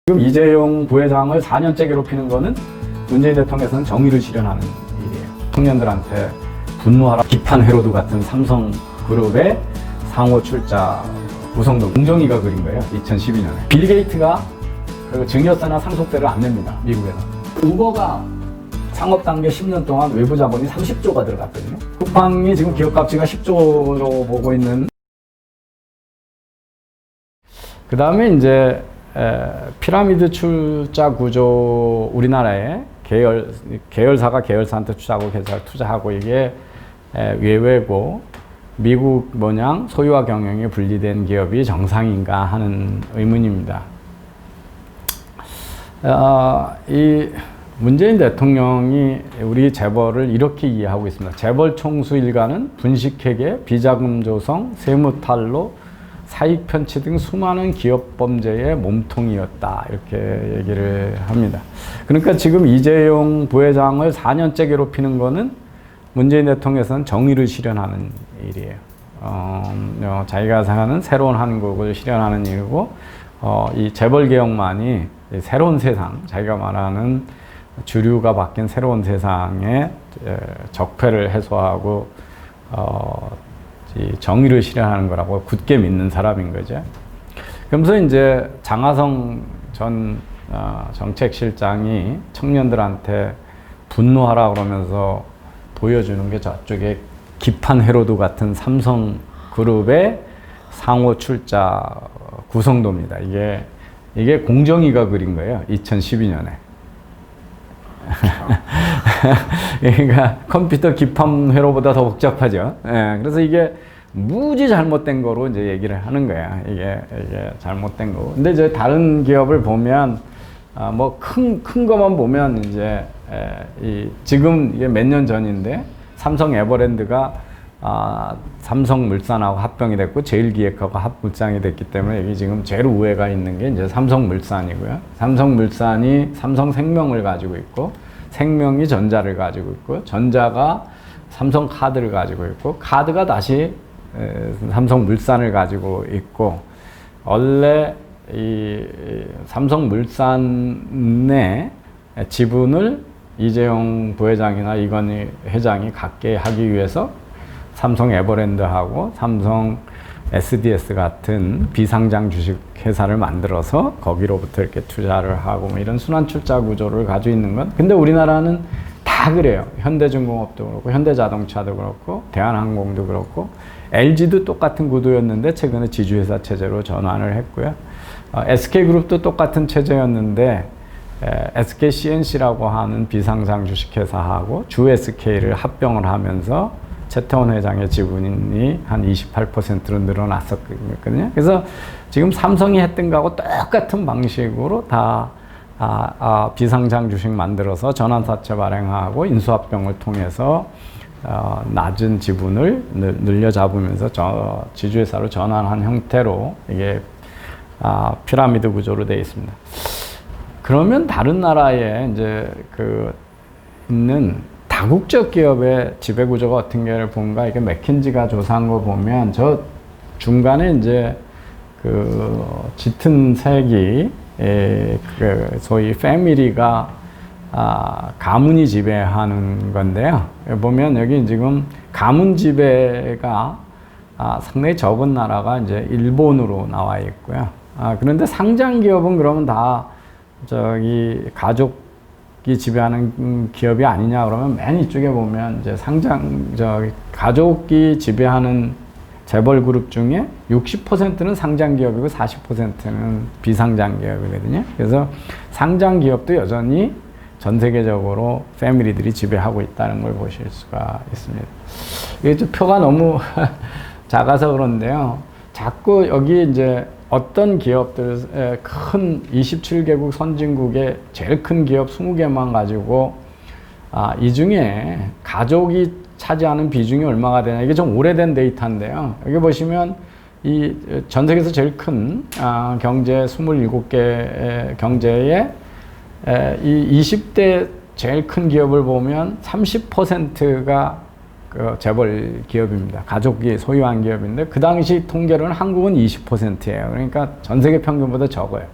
지금 이재용 부회장을 4년째 괴롭히는 거는 문재인 대통령에서는 정의를 실현하는 일이에요. 청년들한테 분노하라 비판 회로도 같은 삼성그룹의 상호 출자 구성도 공정위가 그린 거예요. 2012년에. 빌 게이트가 그 증여세나 상속세를 안 냅니다. 미국에는. 우버가 창업 단계 10년 동안 외부 자본이 30조가 들어갔거든요. 쿠팡이 지금 기업 가치가 10조로 보고 있는. 그 다음에 이제 피라미드 출자 구조, 우리나라에 계열사가 계열사한테 투자하고 이게 예외고, 미국 모양 소유와 경영이 분리된 기업이 정상인가 하는 의문입니다. 이 문재인 대통령이 우리 재벌을 이렇게 이해하고 있습니다. 재벌 총수 일가는 분식회계, 비자금 조성, 세무 탈루, 사익 편취 등 수많은 기업 범죄의 몸통이었다, 이렇게 얘기를 합니다. 그러니까 지금 이재용 부회장을 4년째 괴롭히는 거는 문재인 대통령에서는 정의를 실현하는 일이에요. 자기가 생각하는 새로운 한국을 실현하는 일이고, 이 재벌 개혁만이 새로운 세상, 자기가 말하는 주류가 바뀐 새로운 세상의 적폐를 해소하고 이 정의를 실현하는 거라고 굳게 믿는 사람인 거죠. 그러면서 이제 장하성 전 정책실장이 청년들한테 분노하라 그러면서 보여주는 게 저쪽에 기판 회로도 같은 삼성그룹의 상호 출자 구성도입니다. 이게 공정위가 그린 거예요. 2012년에. 그러니까 컴퓨터 기판 회로보다 더 복잡하죠. 그래서 이게 무지 잘못된 거로 이제 얘기를 하는 거야. 이게 잘못된 거고. 근데 이제 다른 기업을 보면, 뭐 큰 거만 보면 이제, 지금 이게 몇 년 전인데, 삼성 에버랜드가, 삼성물산하고 합병이 됐고, 제일기획하고 합물산이 됐기 때문에 여기 지금 제일 우회가 있는 게 이제 삼성물산이고요. 삼성물산이 삼성생명을 가지고 있고, 생명이 전자를 가지고 있고, 전자가 삼성카드를 가지고 있고, 카드가 다시 삼성물산을 가지고 있고, 원래 이 삼성물산의 지분을 이재용 부회장이나 이건희 회장이 갖게 하기 위해서 삼성 에버랜드하고 삼성 SDS 같은 비상장 주식 회사를 만들어서 거기로부터 이렇게 투자를 하고 뭐 이런 순환 출자 구조를 가지고 있는 것. 근데 우리나라는 다 그래요. 현대중공업도 그렇고, 현대자동차도 그렇고, 대한항공도 그렇고, LG도 똑같은 구도였는데 최근에 지주회사 체제로 전환을 했고요. SK그룹도 똑같은 체제였는데 SK CNC라고 하는 비상장 주식회사하고 주 SK를 합병을 하면서 최태원 회장의 지분이 한 28%로 늘어났었거든요. 그래서 지금 삼성이 했던 거하고 똑같은 방식으로 다 비상장 주식 만들어서 전환사채 발행하고 인수합병을 통해서 낮은 지분을 늘려잡으면서 지주회사로 전환한 형태로 이게 피라미드 구조로 되어 있습니다. 그러면 다른 나라에 이제 있는 다국적 기업의 지배 구조가 어떤 게를 본가, 이게 맥킨지가 조사한 거 보면 저 중간에 이제 짙은 색이 소위 패밀리가 가문이 지배하는 건데요. 보면 여기 지금 가문 지배가 상당히 적은 나라가 이제 일본으로 나와 있고요. 그런데 상장 기업은 그러면 다 가족이 지배하는 기업이 아니냐 그러면 맨 이쪽에 보면 이제 가족이 지배하는 재벌 그룹 중에 60%는 상장 기업이고 40%는 비상장 기업이거든요. 그래서 상장 기업도 여전히 전 세계적으로 패밀리들이 지배하고 있다는 걸 보실 수가 있습니다. 이게 좀 표가 너무 작아서 그런데요. 자꾸 여기 이제 어떤 기업들, 큰 27개국 선진국의 제일 큰 기업 20개만 가지고, 이 중에 가족이 차지하는 비중이 얼마가 되냐. 이게 좀 오래된 데이터인데요. 여기 보시면 이 전 세계에서 제일 큰 경제 27개 경제에 이 20대 제일 큰 기업을 보면 30%가 재벌 기업입니다. 가족이 소유한 기업인데 그 당시 통계로는 한국은 20%예요. 그러니까 전 세계 평균보다 적어요.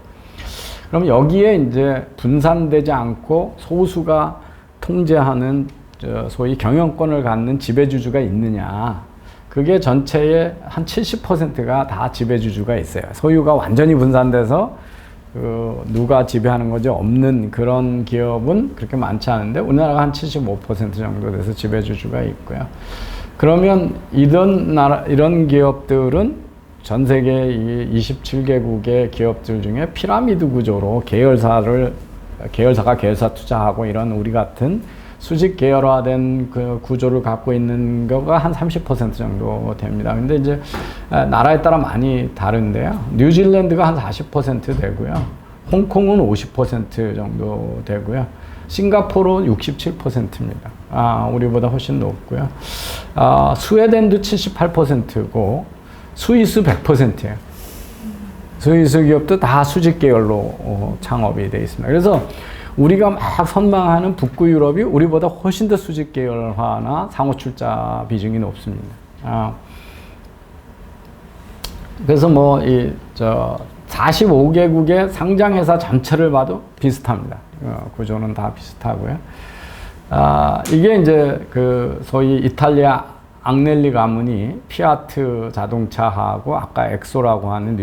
그럼 여기에 이제 분산되지 않고 소수가 통제하는 소위 경영권을 갖는 지배주주가 있느냐. 그게 전체의 한 70%가 다 지배주주가 있어요. 소유가 완전히 분산돼서 누가 지배하는 거지 없는 그런 기업은 그렇게 많지 않은데 우리나라가 한 75% 정도 돼서 지배주주가 있고요. 그러면 이런 기업들은 전 세계 이 27개국의 기업들 중에 피라미드 구조로 계열사가 계열사 투자하고 이런 우리 같은 수직 계열화된 그 구조를 갖고 있는 거가 한 30% 정도 됩니다. 근데 이제 나라에 따라 많이 다른데요. 뉴질랜드가 한 40% 되고요. 홍콩은 50% 정도 되고요. 싱가포르는 67%입니다. 우리보다 훨씬 높고요. 스웨덴도 78%고 스위스 100%예요. 스위스 기업도 다 수직 계열로 창업이 되어 있습니다. 그래서 우리가 막 선망하는 북구 유럽이 우리보다 훨씬 더 수직 계열화나 상호 출자 비중이 높습니다. 그래서 45개국의 상장회사 전체를 봐도 비슷합니다. 구조는 다 비슷하고요. 이게 이제 소위 이탈리아 앙넬리 가문이 피아트 자동차하고 아까 엑소라고 하는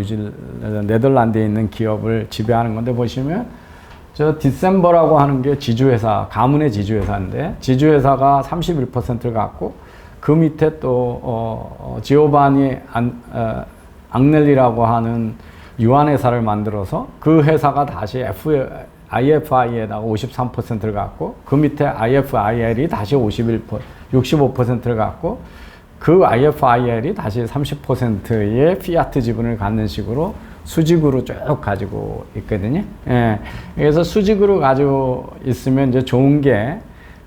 네덜란드에 있는 기업을 지배하는 건데 보시면 저 디셈버라고 하는 게 지주회사, 가문의 지주회사인데 지주회사가 31%를 갖고 그 밑에 또 지오바니 앙넬리라고 하는 유한회사를 만들어서 그 회사가 다시 IFI에다가 53%를 갖고 그 밑에 IFIL이 다시 65%를 갖고 그 IFIL이 다시 30%의 피아트 지분을 갖는 식으로 수직으로 쭉 가지고 있거든요. 예. 그래서 수직으로 가지고 있으면 이제 좋은 게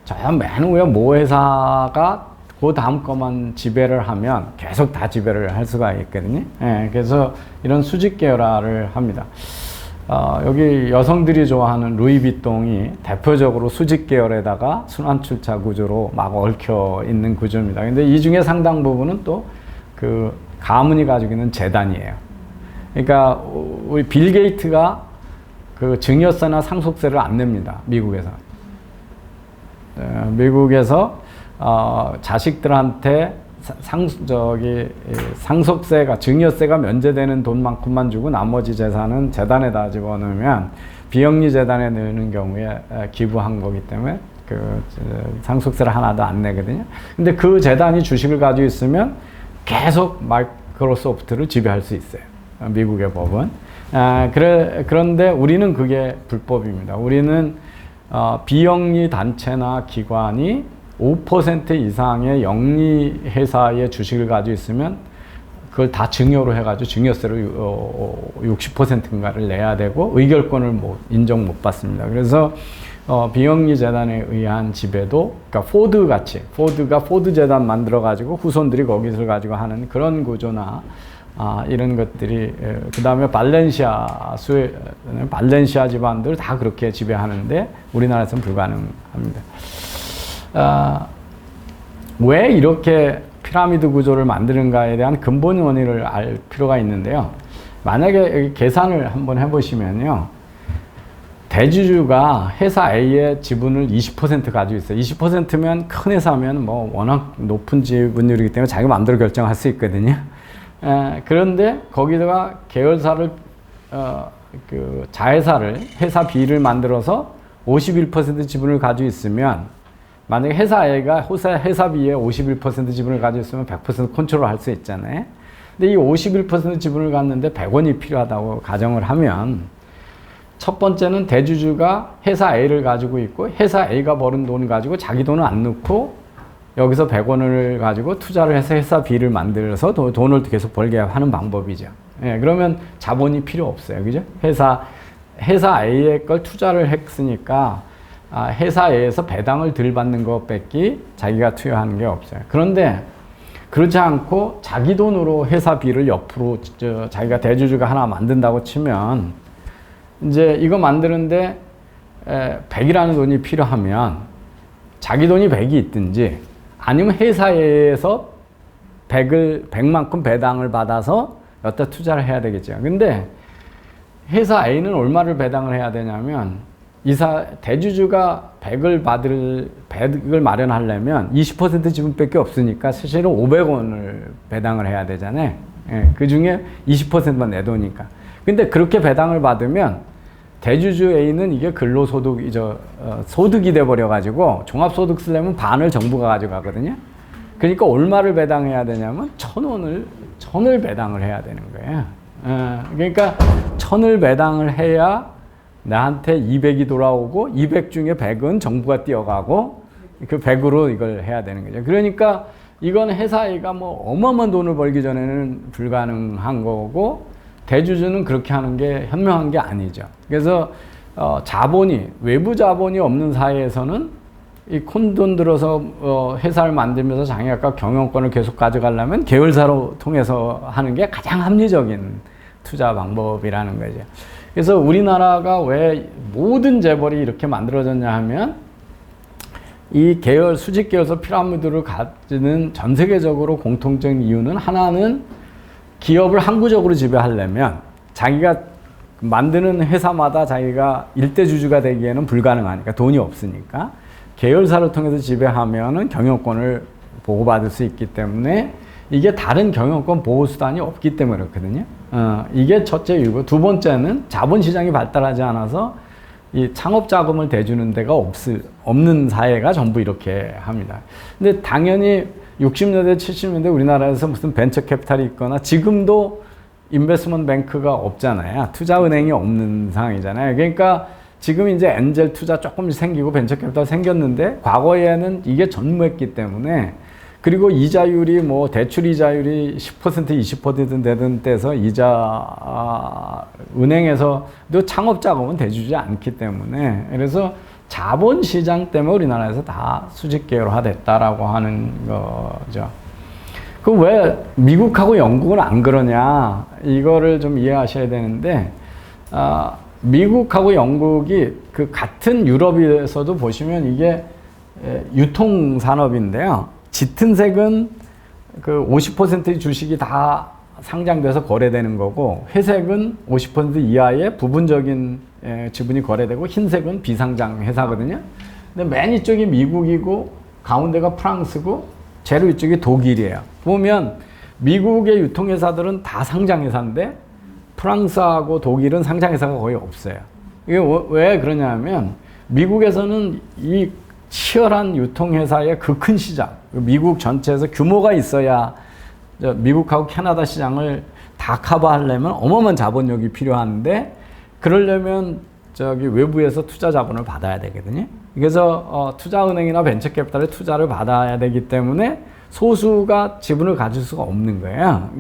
저 맨 위에 모 회사가 그 다음 거만 지배를 하면 계속 다 지배를 할 수가 있거든요. 예. 그래서 이런 수직 계열화를 합니다. 여기 여성들이 좋아하는 루이비통이 대표적으로 수직 계열에다가 순환 출자 구조로 막 얽혀 있는 구조입니다. 근데 이 중에 상당 부분은 또 그 가문이 가지고 있는 재단이에요. 그러니까 우리 빌 게이트가 그 증여세나 상속세를 안 냅니다. 미국에서. 미국에서 자식들한테 상속세가 증여세가 면제되는 돈만큼만 주고 나머지 재산은 재단에다 집어넣으면 비영리 재단에 넣는 경우에 기부한 거기 때문에 그 상속세를 하나도 안 내거든요. 근데 그 재단이 주식을 가지고 있으면 계속 마이크로소프트를 지배할 수 있어요. 미국의 법은. 그런데 우리는 그게 불법입니다. 우리는 비영리 단체나 기관이 5% 이상의 영리 회사의 주식을 가지고 있으면 그걸 다 증여로 해가지고 증여세를 60%인가를 내야 되고 의결권을 인정 못 받습니다. 그래서 비영리 재단에 의한 지배도, 그러니까 포드 같이, 포드가 포드 재단 만들어 가지고 후손들이 거기서 가지고 하는 그런 구조나 이런 것들이, 그 다음에 발렌시아 집안들 다 그렇게 지배하는데 우리나라에서는 불가능합니다. 왜 이렇게 피라미드 구조를 만드는가에 대한 근본 원인을 알 필요가 있는데요. 만약에 계산을 한번 해보시면요. 대주주가 회사 A의 지분을 20% 가지고 있어요. 20%면 큰 회사면 워낙 높은 지분율이기 때문에 자기 마음대로 결정할 수 있거든요. 그런데 거기다가 계열사를, 자회사를, 회사 B를 만들어서 51% 지분을 가지고 있으면 만약에 회사 A가 회사 B의 51% 지분을 가지고 있으면 100% 컨트롤 할 수 있잖아요. 근데 이 51% 지분을 갖는데 100원이 필요하다고 가정을 하면 첫 번째는 대주주가 회사 A를 가지고 있고 회사 A가 버는 돈을 가지고 자기 돈을 안 넣고 여기서 100원을 가지고 투자를 해서 회사 B를 만들어서 돈을 계속 벌게 하는 방법이죠. 예, 그러면 자본이 필요 없어요. 그죠? 회사 A의 걸 투자를 했으니까 회사 A에서 배당을 덜 받는 것밖에 자기가 투여하는 게 없어요. 그런데 그렇지 않고 자기 돈으로 회사 B를 옆으로 자기가 대주주가 하나 만든다고 치면 이제 이거 만드는데 100이라는 돈이 필요하면 자기 돈이 100이 있든지 아니면 회사에서 100만큼 배당을 받아서 여기다 투자를 해야 되겠죠. 근데 회사 A는 얼마를 배당을 해야 되냐면 대주주가 100을 마련하려면 20% 지분밖에 없으니까 사실은 500원을 배당을 해야 되잖아요. 예, 그 중에 20%만 내도니까. 근데 그렇게 배당을 받으면 대주주 A는 이게 소득이 돼버려가지고 종합소득 쓰려면 반을 정부가 가져가거든요. 그러니까 얼마를 배당해야 되냐면 1,000을 배당을 해야 되는 거예요. 그러니까 1,000을 배당을 해야 나한테 200이 돌아오고 200 중에 100은 정부가 띄어가고 그 100으로 이걸 해야 되는 거죠. 그러니까 이건 회사가 뭐 어마어마한 돈을 벌기 전에는 불가능한 거고 대주주는 그렇게 하는 게 현명한 게 아니죠. 그래서 외부 자본이 없는 사회에서는 이 큰 돈 들어서 회사를 만들면서 자기가 경영권을 계속 가져가려면 계열사로 통해서 하는 게 가장 합리적인 투자 방법이라는 거죠. 그래서 우리나라가 왜 모든 재벌이 이렇게 만들어졌냐 하면 이 수직 계열사 피라미드를 가지는 전 세계적으로 공통적인 이유는 하나는 기업을 항구적으로 지배하려면 자기가 만드는 회사마다 자기가 일대 주주가 되기에는 불가능하니까 돈이 없으니까 계열사를 통해서 지배하면은 경영권을 보호받을 수 있기 때문에 이게 다른 경영권 보호수단이 없기 때문에 그렇거든요. 이게 첫째 이유고 두 번째는 자본시장이 발달하지 않아서 이 창업 자금을 대주는 데가 없는 사회가 전부 이렇게 합니다. 근데 당연히 60년대, 70년대 우리나라에서 무슨 벤처 캐피탈이 있거나 지금도 인베스트먼트 뱅크가 없잖아요. 투자은행이 없는 상황이잖아요. 그러니까 지금 이제 엔젤 투자 조금씩 생기고 벤처 캐피탈 생겼는데 과거에는 이게 전무했기 때문에 그리고 이자율이 대출 이자율이 10% 20% 되던 때서 은행에서도 창업 자금은 대주지 않기 때문에 그래서 자본시장 때문에 우리나라에서 다 수직 계열화 됐다라고 하는 거죠. 그 왜 미국하고 영국은 안 그러냐 이거를 좀 이해하셔야 되는데 미국하고 영국이 그 같은 유럽에서도 보시면 이게 유통산업인데요. 짙은 색은 그 50%의 주식이 다 상장돼서 거래되는 거고 회색은 50% 이하의 부분적인 지분이 거래되고 흰색은 비상장 회사거든요. 근데 맨 이쪽이 미국이고 가운데가 프랑스고 제로 이쪽이 독일이에요. 보면 미국의 유통회사들은 다 상장회사인데 프랑스하고 독일은 상장회사가 거의 없어요. 이게 왜 그러냐면 미국에서는 이 치열한 유통회사의 그 큰 시장, 미국 전체에서 규모가 있어야 미국하고 캐나다 시장을 다 커버하려면 어마어마한 자본력이 필요한데 그러려면 외부에서 투자 자본을 받아야 되거든요. 그래서 투자은행이나 벤처캐피탈의 투자를 받아야 되기 때문에 소수가 지분을 가질 수가 없는 거예요.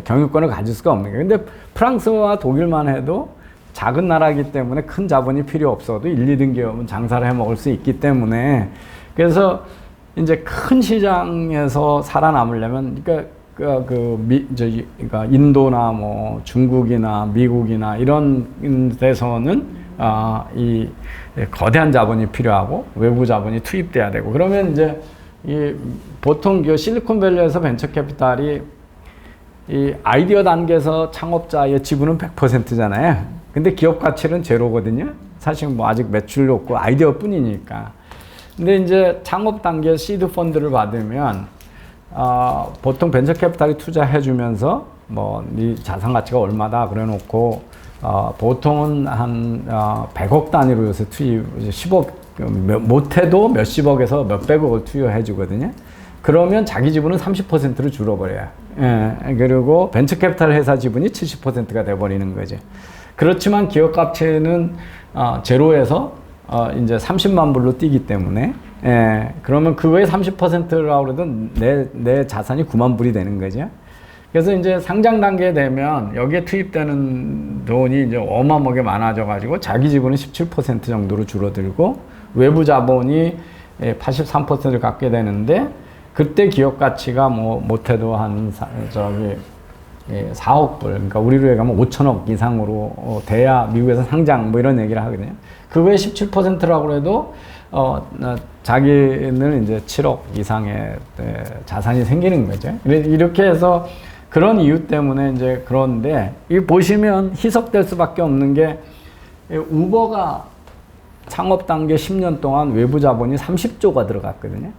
경영권을 가질 수가 없는 거예요. 근데 프랑스와 독일만 해도 작은 나라이기 때문에 큰 자본이 필요 없어도 1, 2등 기업은 장사를 해 먹을 수 있기 때문에 그래서 이제 큰 시장에서 살아남으려면 그러니까 인도나 중국이나 미국이나 이런 데서는 이 거대한 자본이 필요하고 외부 자본이 투입돼야 되고 그러면 이제 보통 실리콘밸리에서 벤처 캐피탈이 이 아이디어 단계에서 창업자의 지분은 100%잖아요. 근데 기업 가치는 제로거든요. 사실 아직 매출도 없고 아이디어 뿐이니까. 근데 이제 창업 단계 시드 펀드를 받으면 보통 벤처 캐피탈이 투자해주면서 네 자산 가치가 얼마다 그래놓고 보통은 한 100억 단위로 요새 투입 10억 못해도 몇십억에서 몇백억을 투여해주거든요. 그러면 자기 지분은 30%로 줄어버려요. 그리고 벤처 캐피탈 회사 지분이 70%가 돼버리는 거죠. 그렇지만 기업 가치는 제로에서 이제 30만 불로 뛰기 때문에 그러면 그거의 30%라고 해도 내 자산이 9만 불이 되는 거죠. 그래서 이제 상장 단계에 되면 여기에 투입되는 돈이 이제 어마어마하게 많아져 가지고 자기 지분은 17% 정도로 줄어들고 외부 자본이 83%를 갖게 되는데 그때 기업 가치가 못해도 한 4억 불, 그러니까 우리로 얘기하면 5천억 이상으로 돼야 미국에서 상장 이런 얘기를 하거든요. 그거에 17%라고 해도 자기는 이제 7억 이상의 자산이 생기는 거죠. 이렇게 해서 그런 이유 때문에 이제 그런데 이 보시면 희석될 수밖에 없는 게 우버가 창업 단계 10년 동안 외부 자본이 30조가 들어갔거든요.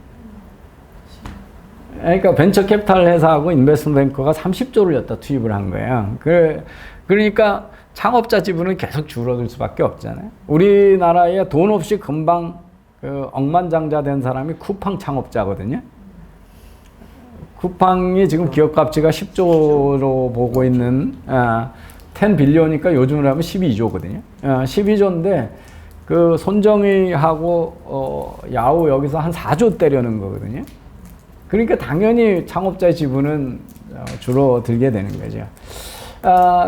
그러니까 벤처 캐피탈 회사하고 인베스트먼트 뱅커가 30조를 여기다 투입을 한 거예요. 그러니까 창업자 지분은 계속 줄어들 수밖에 없잖아요. 우리나라에 돈 없이 금방 억만장자 된 사람이 쿠팡 창업자거든요. 쿠팡이 지금 기업 가치가 10조로 보고 있는 10 빌리언이니까 요즘으로 하면 12조거든요. 12조인데 그 손정희하고 야후 여기서 한 4조 때려는 거거든요. 그러니까 당연히 창업자의 지분은 줄어들게 되는 거죠.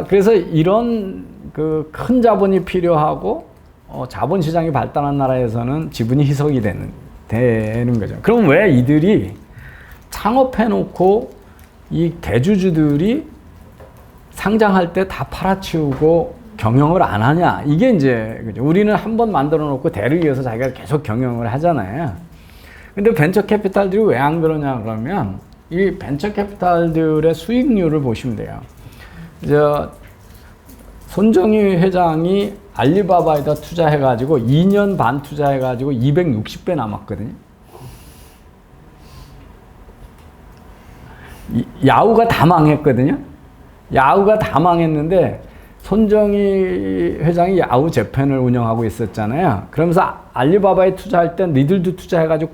그래서 이런 그 큰 자본이 필요하고 자본 시장이 발달한 나라에서는 지분이 희석이 되는 거죠. 그럼 왜 이들이 창업해놓고 이 대주주들이 상장할 때 다 팔아치우고 경영을 안 하냐? 이게 이제 그죠. 우리는 한 번 만들어 놓고 대를 이어서 자기가 계속 경영을 하잖아요. 근데 벤처 캐피탈들이 왜 안 그러냐 그러면 이 벤처 캐피탈들의 수익률을 보시면 돼요. 손정희 회장이 알리바바에다 투자해가지고 2년 반 투자해가지고 260배 남았거든요. 야후가 다 망했거든요. 야후가 다 망했는데 손정희 회장이 야후 재팬을 운영하고 있었잖아요. 그러면서 알리바바에 투자할 땐 니들도 투자해가지고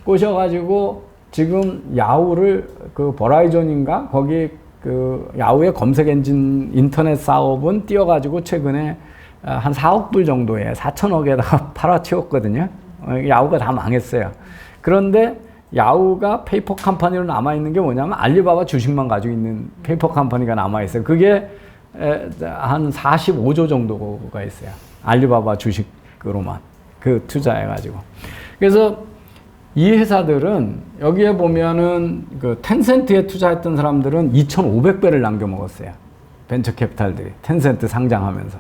꼬셔가지고 지금 야후를 그 버라이전인가 거기 그 야후의 검색 엔진 인터넷 사업은 띄어가지고 최근에 한 4억 불 정도에 4천억에다가 팔아치웠거든요. 야후가 다 망했어요. 그런데 야후가 페이퍼 컴퍼니로 남아있는 게 뭐냐면 알리바바 주식만 가지고 있는 페이퍼 컴퍼니가 남아있어요. 그게 한 45조 정도가 있어요. 알리바바 주식으로만 그 투자해가지고. 그래서 이 회사들은 여기에 보면은 그 텐센트에 투자했던 사람들은 2,500배를 남겨먹었어요. 벤처 캐피탈들이 텐센트 상장하면서.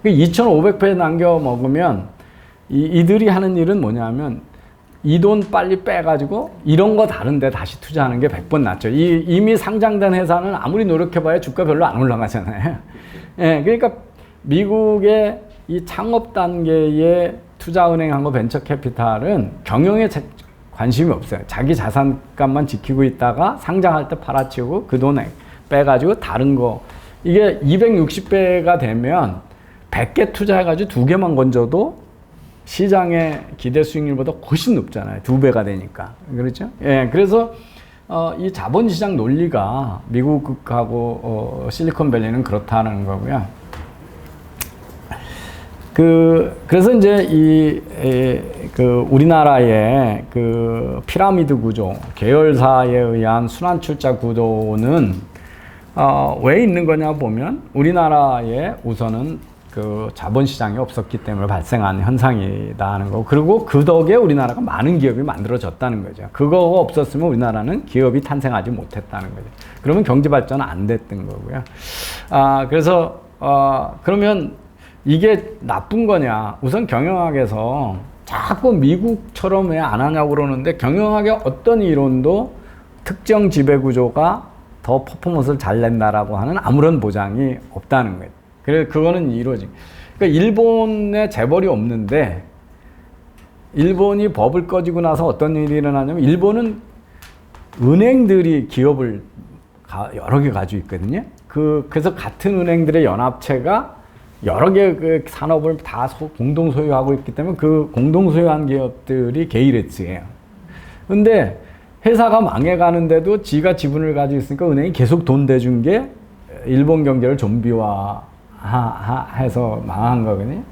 2,500배 남겨먹으면 이들이 하는 일은 뭐냐면 이 돈 빨리 빼가지고 이런 거 다른데 다시 투자하는 게 100번 낫죠. 이미 상장된 회사는 아무리 노력해봐야 주가 별로 안 올라가잖아요. 예, 그러니까 미국의 이 창업 단계의 투자은행하고 벤처 캐피탈은 경영에 관심이 없어요. 자기 자산값만 지키고 있다가 상장할 때 팔아치우고 그 돈에 빼가지고 다른 거. 이게 260배가 되면 100개 투자해가지고 2개만 건져도 시장의 기대 수익률보다 훨씬 높잖아요. 2배가 되니까. 그렇죠? 예, 그래서 이 자본시장 논리가 미국하고 실리콘밸리는 그렇다는 거고요. 그래서 이제 그 우리나라의 그 피라미드 구조, 계열사에 의한 순환출자 구조는 왜 있는 거냐 보면 우리나라에 우선은 그 자본시장이 없었기 때문에 발생한 현상이다 하는 거고, 그리고 그 덕에 우리나라가 많은 기업이 만들어졌다는 거죠. 그거가 없었으면 우리나라는 기업이 탄생하지 못했다는 거죠. 그러면 경제발전은 안 됐던 거고요. 그래서 그러면 이게 나쁜 거냐? 우선 경영학에서 자꾸 미국처럼 왜 안 하냐고 그러는데, 경영학의 어떤 이론도 특정 지배구조가 더 퍼포먼스를 잘 낸다라고 하는 아무런 보장이 없다는 거예요. 그래서 그거는 이루어진. 그러니까 일본에 재벌이 없는데, 일본이 법을 꺼지고 나서 어떤 일이 일어나냐면, 일본은 은행들이 기업을 여러 개 가지고 있거든요. 그래서 같은 은행들의 연합체가 여러 개 그 산업을 다 공동 소유하고 있기 때문에 그 공동 소유한 기업들이 게이레츠예요. 근데 회사가 망해가는데도 지가 지분을 가지고 있으니까 은행이 계속 돈 대준 게 일본 경제를 좀비화 해서 망한 거거든요.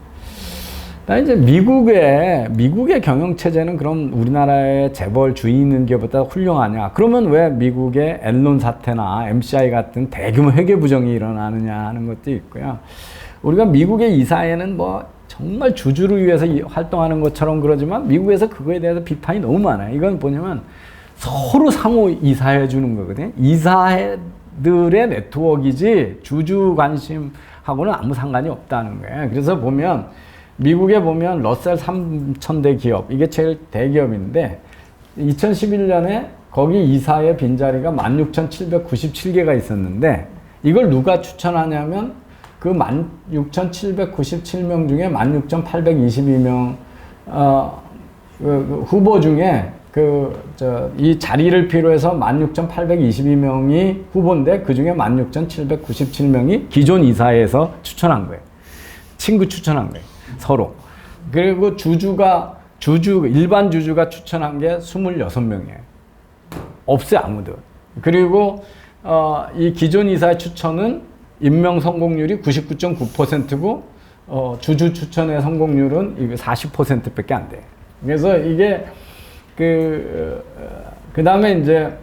이제 미국의 경영 체제는 그럼 우리나라의 재벌 주인 있는 기업보다 훌륭하냐? 그러면 왜 미국의 엔론 사태나 MCI 같은 대규모 회계 부정이 일어나느냐 하는 것도 있고요. 우리가 미국의 이사회는 뭐 정말 주주를 위해서 활동하는 것처럼 그러지만 미국에서 그거에 대해서 비판이 너무 많아요. 이건 뭐냐면 서로 상호 이사해 주는 거거든요. 이사회들의 네트워크이지 주주 관심하고는 아무 상관이 없다는 거예요. 그래서 보면 미국에 보면 러셀 3000대 기업, 이게 제일 대기업인데 2011년에 거기 이사의 빈자리가 16,797개가 있었는데 이걸 누가 추천하냐면 그 16,797명 중에 16,822명 후보 중에 이 자리를 필요해서 16,822명이 후보인데 그 중에 16,797명이 기존 이사회에서 추천한 거예요. 친구 추천한 거예요. 서로. 그리고 일반 주주가 추천한 게 26명이에요. 없어요, 아무도. 그리고 이 기존 이사의 추천은 임명 성공률이 99.9%고 주주 추천의 성공률은 40%밖에 안 돼요. 그래서 이게 그 다음에 이제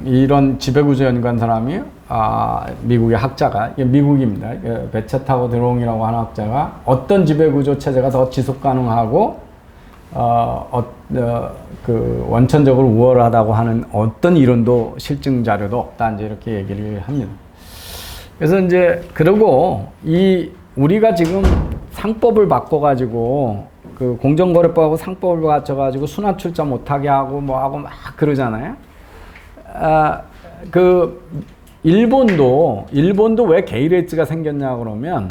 이런 지배구조 연구한 사람이 미국의 학자가, 미국입니다. 베체타고 드롱이라고 하는 학자가 어떤 지배구조 체제가 더 지속 가능하고 그 원천적으로 우월하다고 하는 어떤 이론도 실증 자료도 없다, 이제 이렇게 얘기를 합니다. 그래서 이제 그리고 우리가 지금 상법을 바꿔가지고 그 공정거래법하고 상법을 갖춰가지고 순환 출자 못하게 하고 뭐 하고 막 그러잖아요. 그 일본도 왜 게이레이츠가 생겼냐 그러면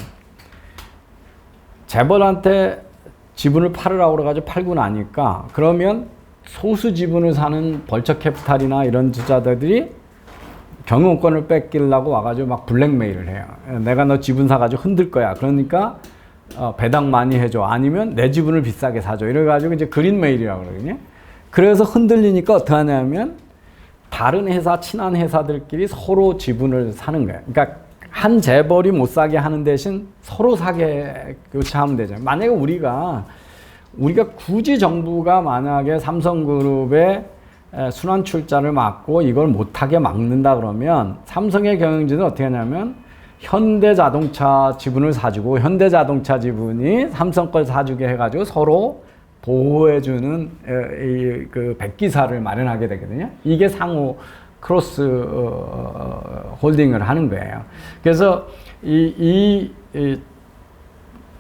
재벌한테 지분을 팔으라고 그래가지고 팔고 나니까 그러면 소수 지분을 사는 벌처 캐피탈이나 이런 투자자들이 경영권을 뺏기려고 와가지고 막 블랙메일을 해요. 내가 너 지분 사가지고 흔들 거야. 그러니까 배당 많이 해줘. 아니면 내 지분을 비싸게 사줘. 이래가지고 이제 그린메일이라고 그러거든요. 그래서 흔들리니까 어떻게 하냐면 다른 회사, 친한 회사들끼리 서로 지분을 사는 거예요. 그러니까 한 재벌이 못 사게 하는 대신 서로 사게 교체하면 되죠. 만약에 우리가 굳이 정부가 만약에 삼성그룹의 순환 출자를 막고 이걸 못하게 막는다 그러면 삼성의 경영진은 어떻게 하냐면 현대자동차 지분을 사주고 현대자동차 지분이 삼성 걸 사주게 해가지고 서로 보호해주는 그 백기사를 마련하게 되거든요. 이게 상호 크로스 홀딩을 하는 거예요. 그래서 이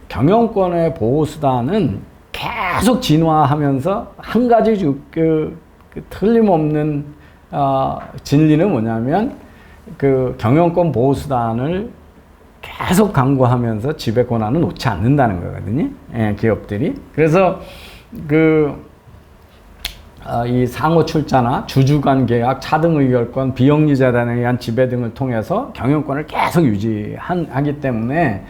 경영권의 보호수단은 계속 진화하면서 한 가지 그 틀림없는 진리는 뭐냐면 그 경영권 보호수단을 계속 강구하면서 지배 권한을 놓지 않는다는 거거든요. 예, 기업들이. 그래서 이 상호 출자나 주주간 계약, 차등 의결권, 비영리 재단에 의한 지배 등을 통해서 경영권을 계속 유지하기 때문에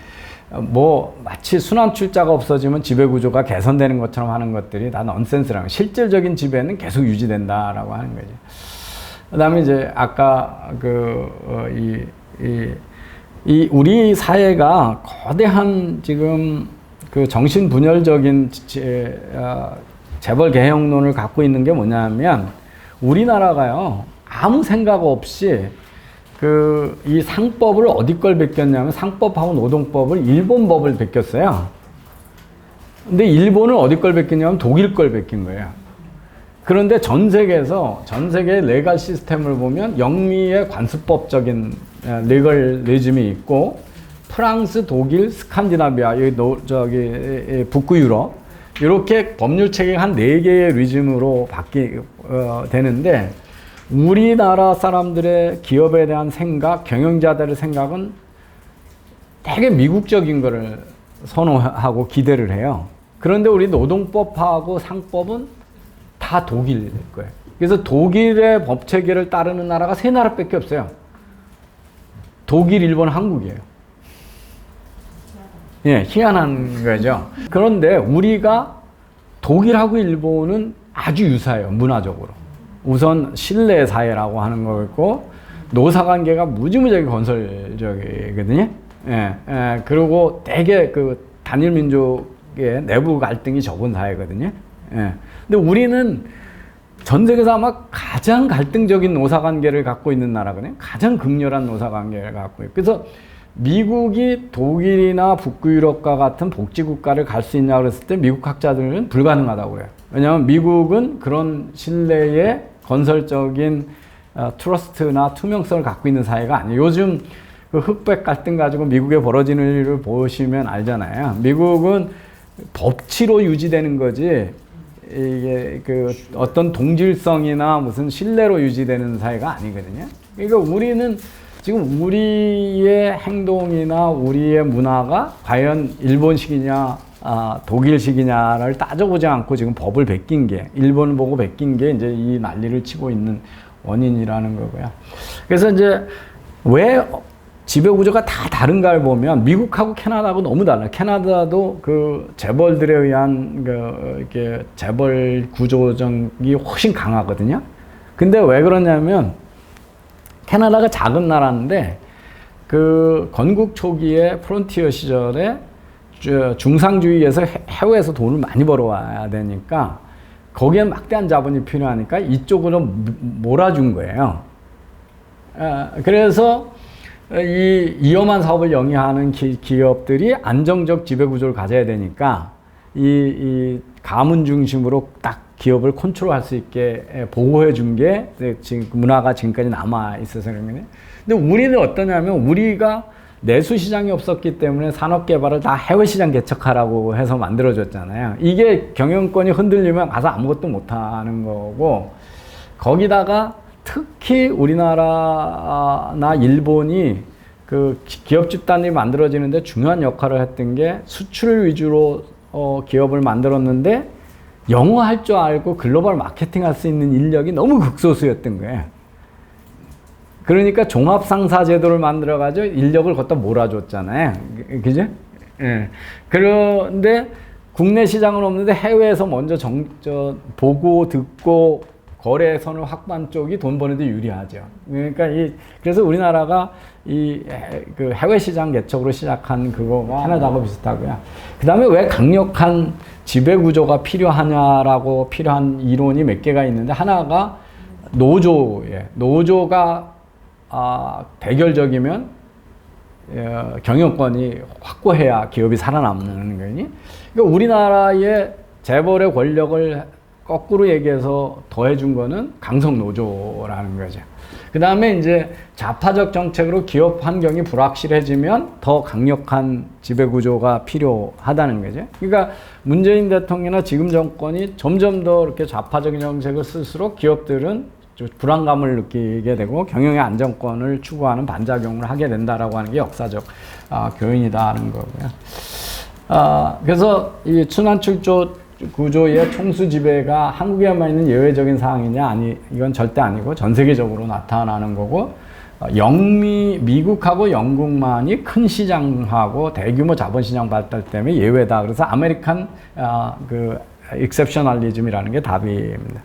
뭐 마치 순환 출자가 없어지면 지배 구조가 개선되는 것처럼 하는 것들이 다 넌센스라는 거예요. 실질적인 지배는 계속 유지된다라고 하는 거죠. 그다음에 이제 아까 우리 사회가 거대한 지금 그 정신분열적인 재벌 개혁론을 갖고 있는 게 뭐냐면 우리나라가요 아무 생각 없이 이 상법을 어디 걸 베꼈냐면 상법하고 노동법을 일본 법을 베꼈어요. 근데 일본은 어디 걸 베꼈냐면 독일 걸 베낀 거예요. 그런데 전 세계의 레갈 시스템을 보면 영미의 관습법적인 레걸 레짐이 있고 프랑스, 독일, 스칸디나비아, 북구 유럽 이렇게 법률 체계가 한 4개의 리즘으로 되는데 우리나라 사람들의 기업에 대한 생각, 경영자들의 생각은 되게 미국적인 거를 선호하고 기대를 해요. 그런데 우리 노동법하고 상법은 다 독일일 거예요. 그래서 독일의 법 체계를 따르는 나라가 3나라밖에 없어요. 독일, 일본, 한국이에요. 예, 희한한 거죠. 그런데 우리가 독일하고 일본은 아주 유사해요, 문화적으로. 우선 신뢰 사회라고 하는 거고 노사관계가 무지무지하게 건설적이거든요. 그리고 되게 그 단일 민족의 내부 갈등이 적은 사회거든요. 근데 우리는 전 세계에서 아마 가장 갈등적인 노사관계를 갖고 있는 나라거든요. 가장 극렬한 노사관계를 갖고 있고. 그래서 미국이 독일이나 북구 유럽과 같은 복지국가를 갈 수 있냐 그랬을 때 미국 학자들은 불가능하다고 그래요. 왜냐하면 미국은 그런 신뢰의 건설적인 트러스트나 투명성을 갖고 있는 사회가 아니에요. 요즘 그 흑백 갈등 가지고 미국에 벌어지는 일을 보시면 알잖아요. 미국은 법치로 유지되는 거지 이게 그 어떤 동질성이나 무슨 신뢰로 유지되는 사회가 아니거든요. 그러니까 우리는 지금 우리의 행동이나 우리의 문화가 과연 일본식이냐 독일식이냐를 따져보지 않고 지금 법을 베낀 게, 일본을 보고 베낀 게 이제 이 난리를 치고 있는 원인이라는 거고요. 그래서 이제 왜 지배구조가 다 다른가를 보면 미국하고 캐나다하고 너무 달라요. 캐나다도 그 재벌들에 의한 이렇게 재벌 구조적이 훨씬 강하거든요. 근데 왜 그러냐면 캐나다가 작은 나라인데 그 건국 초기에 프론티어 시절에 중상주의에서 해외에서 돈을 많이 벌어와야 되니까 거기에 막대한 자본이 필요하니까 이쪽으로 몰아준 거예요. 그래서 이 위험한 사업을 영위하는 기업들이 안정적 지배구조를 가져야 되니까 이 가문 중심으로 딱 기업을 컨트롤할 수 있게 보호해 준 게 지금 문화가 지금까지 남아 있어서 그런 거예요. 근데 우리는 어떠냐면 우리가 내수 시장이 없었기 때문에 산업 개발을 다 해외 시장 개척하라고 해서 만들어줬잖아요. 이게 경영권이 흔들리면 가서 아무것도 못 하는 거고, 거기다가 특히 우리나라나 일본이 그 기업 집단이 만들어지는데 중요한 역할을 했던 게 수출 위주로 기업을 만들었는데 영어 할 줄 알고 글로벌 마케팅 할 수 있는 인력이 너무 극소수였던 거예요. 그러니까 종합상사 제도를 만들어가지고 인력을 갖다 몰아줬잖아요. 그죠? 예. 그런데 국내 시장은 없는데 해외에서 먼저 보고 듣고 거래선을 확보한 쪽이 돈 버는데 유리하죠. 그러니까 그래서 우리나라가 그 해외 시장 개척으로 시작한 그거가 캐나다하고 비슷하고요. 그 다음에 왜 강력한 지배 구조가 필요하냐라고 필요한 이론이 몇 개가 있는데, 하나가 노조예요. 노조가 대결적이면 경영권이 확고해야 기업이 살아남는 거니. 그러니까 우리나라의 재벌의 권력을 거꾸로 얘기해서 더해준 거는 강성 노조라는 거죠. 그 다음에 이제 좌파적 정책으로 기업 환경이 불확실해지면 더 강력한 지배구조가 필요하다는 거죠. 그러니까 문재인 대통령이나 지금 정권이 점점 더 이렇게 좌파적인 정책을 쓸수록 기업들은 불안감을 느끼게 되고 경영의 안정권을 추구하는 반작용을 하게 된다라고 하는 게 역사적 교훈이다는 거고요. 그래서 이 순환출조 구조의 총수 지배가 한국에만 있는 예외적인 사항이냐? 이건 절대 아니고 전 세계적으로 나타나는 거고, 미국하고 영국만이 큰 시장하고 대규모 자본시장 발달 때문에 예외다. 그래서 아메리칸 그 익셉셔널리즘이라는 게 답입니다.